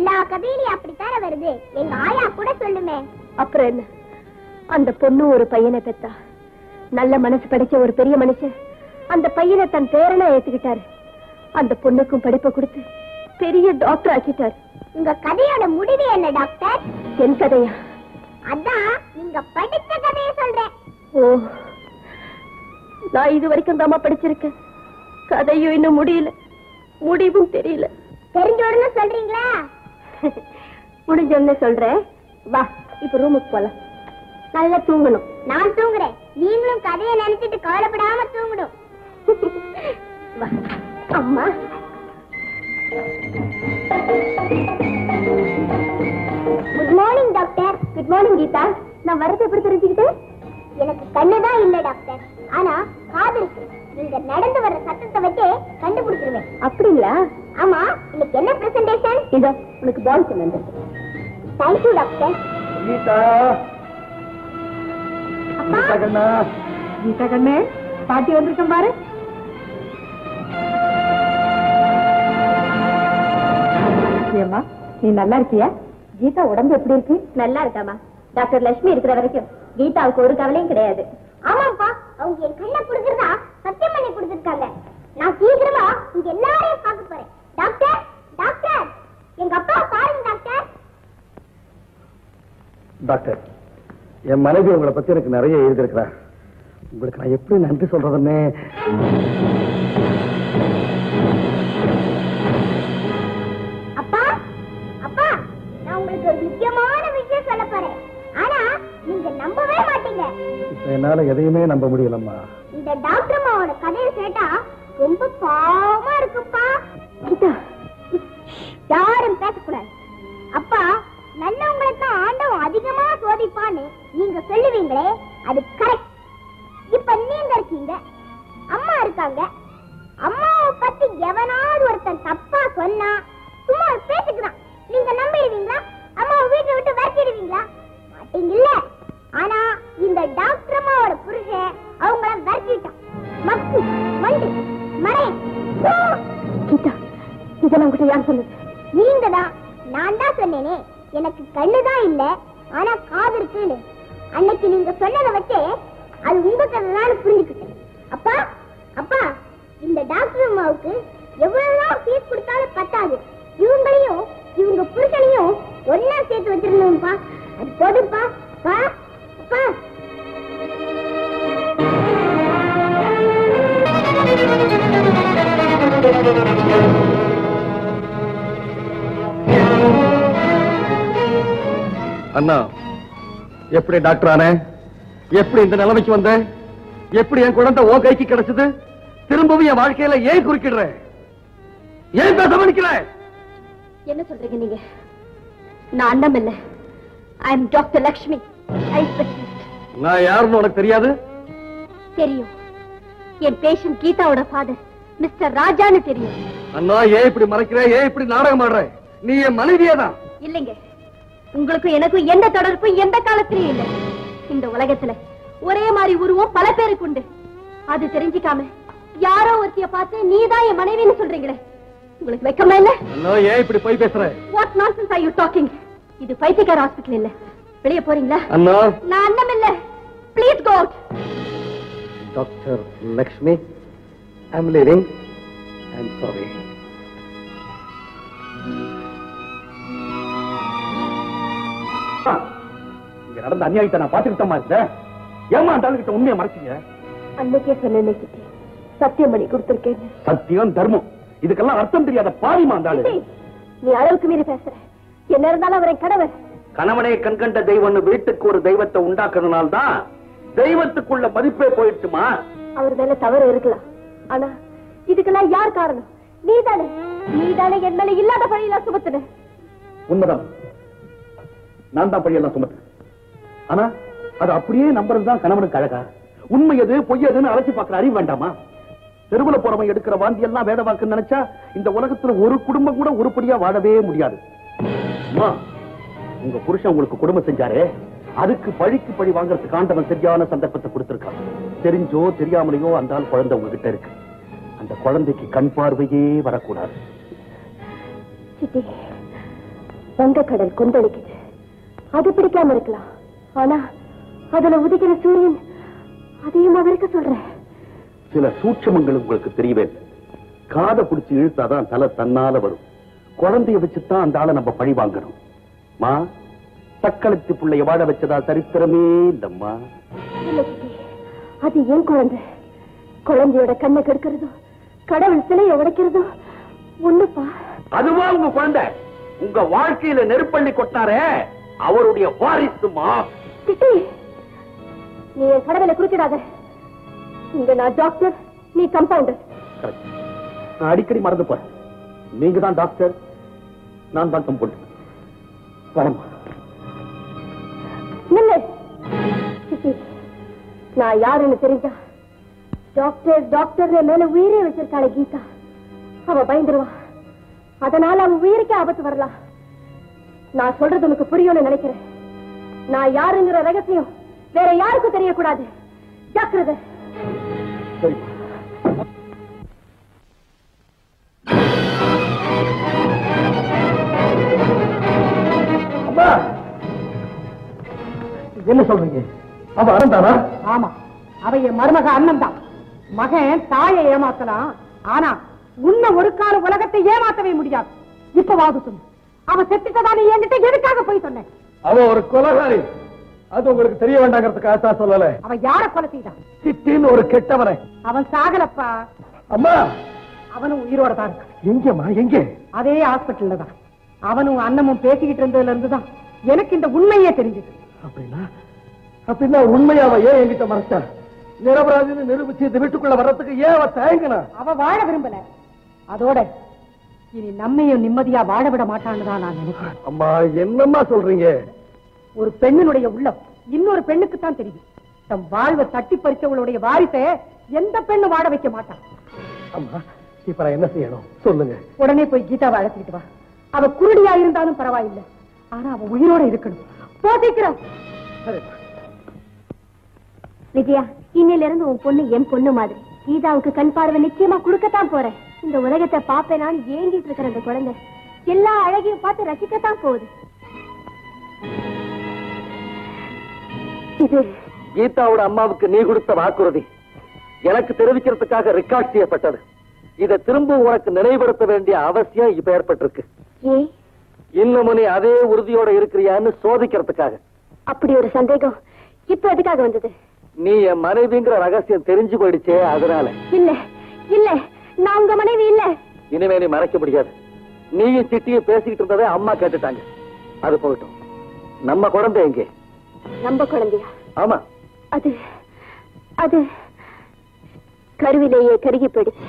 எல்லா கதையிலயும் அப்படித்தானே வருது. எங்க ஆயா கூட சொல்லுமே. அப்புறம் என்ன, அந்த பொண்ணு ஒரு பையனை பெத்தா. நல்ல மனசு படைச்ச ஒரு பெரிய மனுஷன் அந்த பையனை தன் பேரனா ஏத்துக்கிட்டாரு. அந்த பொண்ணுக்கும் படிப்பை கொடுத்து பெரிய டாக்டர் ஆக்கிட்டாரு. உங்க கதையோட முடிவு என்ன டாக்டர்? என் கதையா? அதான் நீங்க படிச்ச கதையை சொல்றேன். ஓ, நான் இது வரைக்கும் தாமா படிச்சிருக்கேன். கதையும் இன்னும் முடியல, முடிவும் தெரியல. தெரிஞ்ச உடனே சொல்றீங்களா? முடிஞ்ச உடனே சொல்றேன். வா, இப்ப ரூமுக்கு போலாம். நல்லா தூங்கணும். நான் தூங்குறேன், நீங்களும் கதையை நினைச்சிட்டு கவலைப்படாம தூங்கணும். வா. அம்மா, good morning doctor. Good morning Geetha. நான் வரது எப்படி தெரிஞ்சுக்கிட்டேன்? எனக்கு கண்ணுதான் இல்ல டாக்டர், ஆனா காது இருக்கு. நீங்க நடந்து வர்ற சத்தத்தை வச்சு கண்டுபிடிச்சிருவேன். அப்படிங்களா? ஆமா, இன்னைக்கு என்ன பிரசன்டேஷன்? இதோ உனக்கு பால் சொன்னேன். Thank you doctor. கீதா, அப்பா, கீதா கண்ணா, கீதா கண்ணே, பாட்டி வந்திருக்கேன் பாரு. ஏம்மா, நீ நல்லா இருக்கியா? கீதா உடம்பு எப்படி இருக்கு? நல்லா இருக்காமா. டாக்டர் லட்சுமி இருக்கிற வரைக்கும் கீதாவுக்கு ஒரு கவலையும் கிடையாது. ஆமாப்பா, அவங்க என் கண்ணை குடுக்கறதா சத்தியம் பண்ணி கொடுத்திருக்காங்க. நான் சீக்கிரமா இங்க எல்லாரையும் பார்க்க போறேன். டாக்டர், டாக்டர், எங்க அப்பா பாருங்க டாக்டர். டாக்டர், என் மனைவி உங்களை பத்தி எனக்கு நிறைய எழுதியிருக்கிறார். உங்களுக்கு நான் எப்படி நன்றி சொல்றதுன்னு. அப்பா, அப்பா, நான் உங்களுக்கு ஒரு முக்கியமான விஷயம் சொல்ல போறேன். ஆனா நீங்க நம்பவே மாட்டீங்க. இப்ப என்னால எதையுமே நம்ப முடியலம்மா. இந்த டாக்டர் அம்மாவோட கதையை கேட்டா ரொம்ப பாவமா இருக்குப்பா. யாரும் பேசக்கூடாது. அப்பா, நல்லவங்களுக்கு ஆண்டவன் அதிகமா சோதிப்பான்னு நீங்க சொல்லுவீங்களே, அது கரெக்ட். இப்ப நீங்க இருக்கீங்க, அம்மா இருக்காங்க. அம்மாவை பத்தி எவனாவது ஒருத்தன் தப்பா சொன்னா சும்மா பேசிக்கிறான். நீங்க நம்பிடுவீங்களா? அம்மாவை வீட்டை விட்டு விரட்டிடுவீங்களா? மாட்டீங்கல்ல. ஆனா இந்த டாக்டர் அம்மாவோட புருஷன் அவங்கள விரட்டிட்டான். மக்கு, மண்டு, மறை. கீதா, இதெல்லாம் உங்ககிட்ட யார் சொன்னது? நீங்க தான். நான் தான் சொன்னேனே, எனக்கு கண்ணுதான் இல்ல ஆனா காது இருக்குன்னு. அன்னைக்கு நீங்க சொன்னதை வச்சு அது உங்க கதைதான் புரிஞ்சுக்கிட்டேன். அப்பா, அப்பா, இந்த டாக்டர் அம்மாவுக்கு எவ்வளவுதான் ஃபீஸ் கொடுத்தாலும் பத்தாது. இவங்களையும் இவங்க புருஷனையும் ஒன்னா சேர்த்து வச்சிருந்தோம்ப்பா. அது போதுப்பா. பா, அப்பா. அண்ணா, எப்படி டாக்டர் ஆனே? எப்படி இந்த நிலைமைக்கு வந்த? எப்படி என் குழந்தை ஓ கைக்கு கிடைச்சது? திரும்பவும் என் வாழ்க்கையில ஏன் குறுக்கிடுற? ஏன் பேச மணிக்கிற? என்ன சொல்றீங்க நீங்க? நான் அண்ணம் இல்ல, I am doctor Lakshmi, I specialist. நான் யாருன்னு உனக்கு தெரியாது? தெரியும். என் பேஷண்ட் கீதாவோட ஃபாதர் மிஸ்டர் ராஜான்னு தெரியும். அண்ணா, ஏன் இப்படி மறைக்கிற? ஏன் இப்படி நாடகம் ஆடுற? நீ என் மனைவியே தான். இல்லைங்க, உங்களுக்கும் எனக்கும் எந்த தொடர்பும் எந்த காலத்திலயும் இல்லை. இந்த உலகத்துல ஒரே மாதிரி உருவம் பல பேருக்கு உண்டு. அது தெரிஞ்சுக்காம யாரோ ஒருத்திய பார்த்து நீதான் என் மனைவின்னு சொல்றீங்களே, உங்களுக்கு வெக்கமா இல்ல? அண்ணா, ஏன் இப்படி போய் பேசுற? What nonsense are you talking? இது பைத்தியக்கார ஹாஸ்பிடல் இல்ல. வெளியே போறீங்களா? அண்ணா, நான் அண்ணம் இல்ல. Please go out. Doctor Lakshmi, I am leaving. I am sorry. இங்க நடந்த அநியாயத்தை நான் பாத்துக்கிட்டமா இருந்தேன். ஏமா அந்த ஆளுகிட்ட உண்மையை மறைச்சீங்க? அன்னைக்கே சொன்ன கிட்டே சத்தியம் பண்ணி கொடுத்திருக்கேன். சத்தியம், தர்மம், இதுக்கெல்லாம் அர்த்தம் தெரியாத பாரிமா அந்த ஆளு. நீ அளவுக்கு மீறி பேசுற. என்ன இருந்தாலும் அவரை கடவுள். கணவனே கண்கண்ட தெய்வம்னு வீட்டுக்கு ஒரு தெய்வத்தை உண்டாக்குறதுனால்தான் தெய்வத்துக்குள்ள மதிப்பே போயிடுச்சுமா. அவர் மேல தவறு இருக்கலாம், ஆனா இதுக்கெல்லாம் யார் காரணம்? நீதானே. நீதானே என் மேல இல்லாத பழியெல்லாம் சுமத்துன. உண்மைதான், நான் தான் பழியெல்லாம் சுமத்தேன். ஆனா அது அப்படியே நம்புறதுதான் கணவனுக்கு அழகா? உண்மை எது பொய் எதுன்னு அழைச்சு பார்க்கிற அறிவு வேண்டாமா? தெருவுல போறவன் எடுக்கிற வாந்தி எல்லாம் வேத வாக்குன்னு நினைச்சா இந்த உலகத்துல ஒரு குடும்பம் கூட உருப்படியா வாழவே முடியாது. உங்க புருஷன் உங்களுக்கு குடும்பம் செஞ்சாரே, அதுக்கு பழிக்கு பழி வாங்கறதுக்கு ஆண்டவன் சரியான சந்தர்ப்பத்தை கொடுத்திருக்கான். தெரிஞ்சோ தெரியாமலையோ அந்த ஆள் குழந்தை உங்ககிட்ட இருக்கு. அந்த குழந்தைக்கு கண் பார்வையே வரக்கூடாது. சித்தி, வங்கக்கடல் கொந்தளிக்குது. அது பிடிக்காம இருக்கலாம், ஆனா அதுல உதிக்கிற சூரியன் அதையும் அவருக்கு சொல்றேன். சில சூட்சமங்கள் உங்களுக்கு தெரியவே இல்லை. காதை பிடிச்சி இழுத்தாதான் தலை தன்னால வரும். குழந்தைய வச்சுதான் அந்த ஆளை நம்ம பழி வாங்கணும். மா, தக்களத்து பிள்ளைய வாழ வச்சதா சரித்திரமே இல்லம்மா. இல்ல சித்தி, அது ஏன் குழந்தை. குழந்தையோட கண்ணை கெடுக்கிறதும் கடவுள் சிலையை உடைக்கிறதும் ஒண்ணுப்பா. அதுவா உங்க குழந்தை? உங்க வாழ்க்கையில நெருப்பள்ளி கொட்டாரே அவருடைய வாரிசுமா. சித்தி, நீ என் கடவுளை குறிச்சிடாத. இங்க நான் டாக்டர், நீ கம்பவுண்டர். நான் அடிக்கடி மறந்து போறேன். நீங்க தான் டாக்டர், நான் தான் கம்பவுண்டர். வரமா நில்லு சித்தி. நான் யாருன்னு தெரிஞ்சா டாக்டர் டாக்டர் மேல உயிரே வச்சிருக்காளே கீதா, அவ பயந்துருவா. அதனால அவன் உயிருக்கே ஆபத்து வரலாம். நான் சொல்றது உனக்கு புரியும்னு நினைக்கிறேன். நான் யாருங்கிற ரகசியம் வேற யாருக்கும் தெரியக்கூடாது. ஜாக்கிரதை. சரி. அம்மா, என்ன சொல்றீங்க? அவ அறந்தானா? ஆமா, அவ என் மருமக அண்ணன் தான். மகன் தாயை ஏமாத்தலாம், ஆனா உன்னை ஒரு கால உலகத்தை ஏமாத்தவே முடியாது. இப்ப வாது சொல்லு, அவ செத்துட்டதானே என்கிட்ட எதுக்காக போய் சொன்னேன்? அவ ஒரு கொலைகாரி, அது உங்களுக்கு தெரிய வேண்டாங்கிறதுக்காக சொல்லல. அவ யார கொலை செய்தான்? சித்தின்னு ஒரு கெட்டவரை. அவன் சாகலப்பா. அம்மா, அவனும் உயிரோட தான் இருக்கான். எங்கம்மா? எங்க? அதே ஹாஸ்பிட்டல்ல தான். அவனும் அண்ணமும் பேசிக்கிட்டு இருந்ததுல இருந்துதான் எனக்கு இந்த உண்மையே தெரிஞ்சது. அப்படின்னா உண்மையாவ ஏன் என்கிட்ட மறைச்சா? நிரபராதின்னு நிரூபிச்சு இந்த வீட்டுக்குள்ள வர்றதுக்கு ஏன் அவ தயங்கினா? அவ வாழ விரும்பல. அதோட இனி நம்மையும் நிம்மதியா வாழ விட மாட்டான்னு தான் நான் நினைக்கிறேன். அம்மா, என்னம்மா சொல்றீங்க? ஒரு பெண்ணினுடைய உள்ளம் இன்னொரு பெண்ணுக்கு தான் தெரியும். தம் வாழ்வை தட்டி பறிச்சவளுடைய வாரிசை எந்த பெண்ணு வாழ வைக்க மாட்டான். அம்மா, இப்ப நான் என்ன செய்யணும் சொல்லுங்க. உடனே போய் கீதாவை அழைச்சிட்டு வா. அவ குருடியா இருந்தாலும் பரவாயில்லை, ஆனா அவ உயிரோட இருக்கணும். போதிக்கிறோம். விஜயா, இன்னில இருந்து உன் பொண்ணு என் பொண்ணு மாதிரி. கீதாவுக்கு கண் பார்வை நிச்சயமா கொடுக்கத்தான் போறேன். இந்த உலகத்தை பாப்பேன் நான் ஏங்கிட்டு இருக்கிற அந்த குழந்தை எல்லா அழகையும் பார்த்து ரசிக்கத்தான் போகுது. இது கீதாவோட அம்மாவுக்கு நீ கொடுத்த வாக்குறுதி எனக்கு தெரிவிக்கிறதுக்காக ரெக்கார்ட் செய்யப்பட்டது. இதை திரும்ப உனக்கு நினைவுபடுத்த வேண்டிய அவசியம் இப்ப ஏற்பட்டிருக்கு. ஏன்? இன்னும் நீ அதே உறுதியோட இருக்கிறியான்னு சோதிக்கிறதுக்காக. அப்படி ஒரு சந்தேகம் இப்ப எதுக்காக வந்தது? நீ என் மனைவிங்கிற ரகசியம் தெரிஞ்சு போயிடுச்சே, அதனால. இல்ல இல்ல, நான் உங்க மனைவி இல்ல. இனிமே நீ மறைக்க முடியாது. நீயும் சிட்டியும் பேசிக்கிட்டு இருந்ததை அம்மா கேட்டுட்டாங்க. அது போகட்டும், நம்ம குழந்தை எங்கே? நம்ம குழந்தையா? ஆமா. அது அது கருவிலேயே கருகி போயிடுச்சு.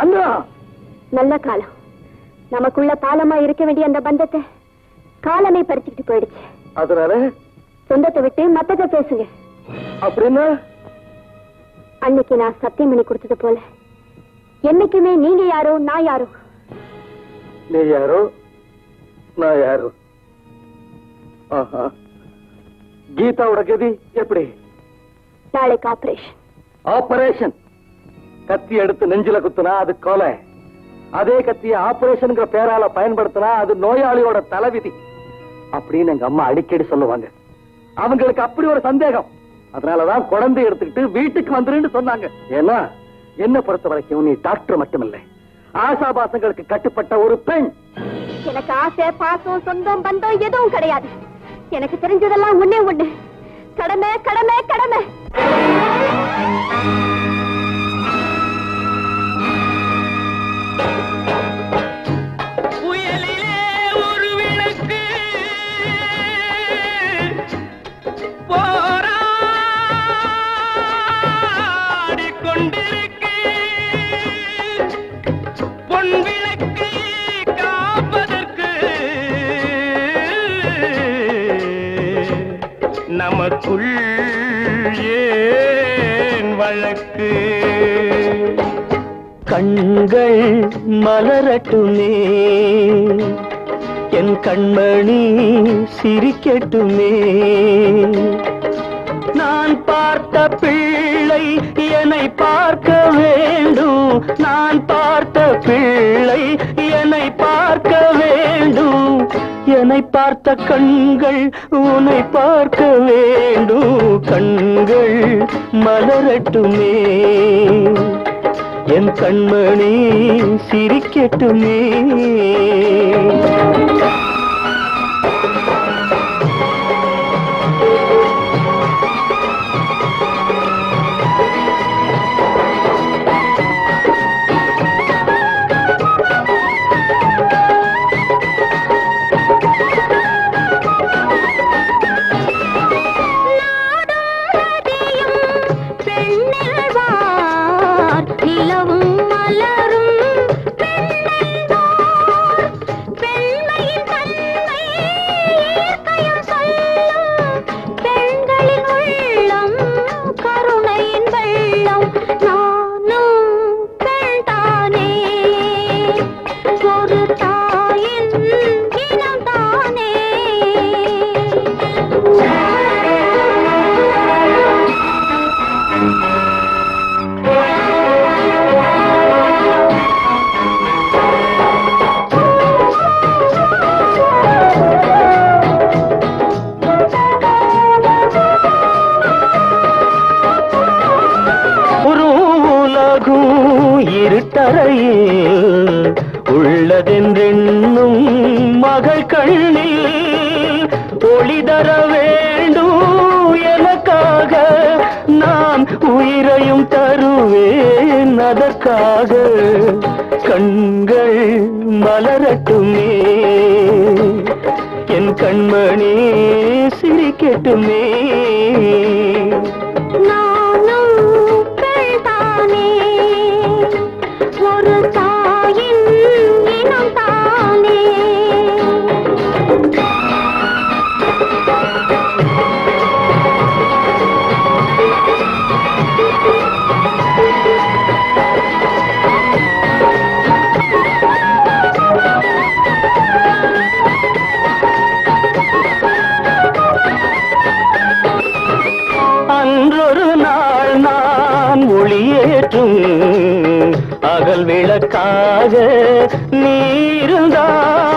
அண்ணா, நல்ல காலம். நமக்குள்ள பாலமா இருக்க வேண்டிய அந்த பந்தத்தை காலமே பறிச்சுக்கிட்டு போயிடுச்சு. அதனால சொந்தத்தை விட்டு மத்தத பேசுங்க. அப்படின்னா அன்னைக்கு நான் சத்தியம் பண்ணி கொடுத்தது போல என்னைக்குமே நீங்க யாரோ நான் யாரோ. நீ யாரோ நான் யாரோ. ஆஹா. கீதாவோட கதி எப்படி? நாளைக்கு ஆபரேஷன். ஆபரேஷன்? கத்தி எடுத்து நெஞ்சில குத்துனா அது கொலை. அதே கத்திய ஆபரேஷன் பேரால பயன்படுத்தினா அது நோயாளியோட தலைவிதி அப்படின்னு எங்க அம்மா அடிக்கடி சொல்லுவாங்க. அவங்களுக்கு அப்படி ஒரு சந்தேகம். அதனாலதான் குழந்தை எடுத்துக்கிட்டு வீட்டுக்கு வந்துருன்னு சொன்னாங்க. ஏன்னா என்ன பொறுத்த வரைக்கும் நீ டாக்டர் மட்டுமில்லை, ஆசாபாசங்களுக்கு கட்டுப்பட்ட ஒரு பெண். எனக்கு ஆசை பாசம் சொந்தம் பந்தம் எதுவும் கிடையாது. எனக்கு தெரிஞ்சதெல்லாம் ஒண்ணே ஒண்ணு, கடமை கடமை கடமை. நமக்குள் ஏன் வழக்கு? கண்கள் மலரட்டுமே, என் கண்மணி சிரிக்கட்டுமே. நான் பார்த்த பிள்ளை என்னை பார்க்க வேண்டும், நான் பார்த்த பிள்ளை என்னை பார்க்க வேண்டும். என்னை பார்த்த கண்கள் உன்னை பார்க்க வேண்டும், கண்கள் மலரட்டுமே, என் கண்மணி சிரிக்கட்டுமே. இருட்டறையில் உள்ளதென்றென்னும் மகள் கண்ணில் ஒளி தர வேண்டும் எனக்காக, நான் உயிரையும் தருவேன் அதற்காக. கண்கள் மலரட்டுமே, என் கண்மணி சிரிக்கட்டுமே. அன்றொரு நாள் நான் ஒளியேற்றும் அகல் விளக்காக நீ இருந்தாய்.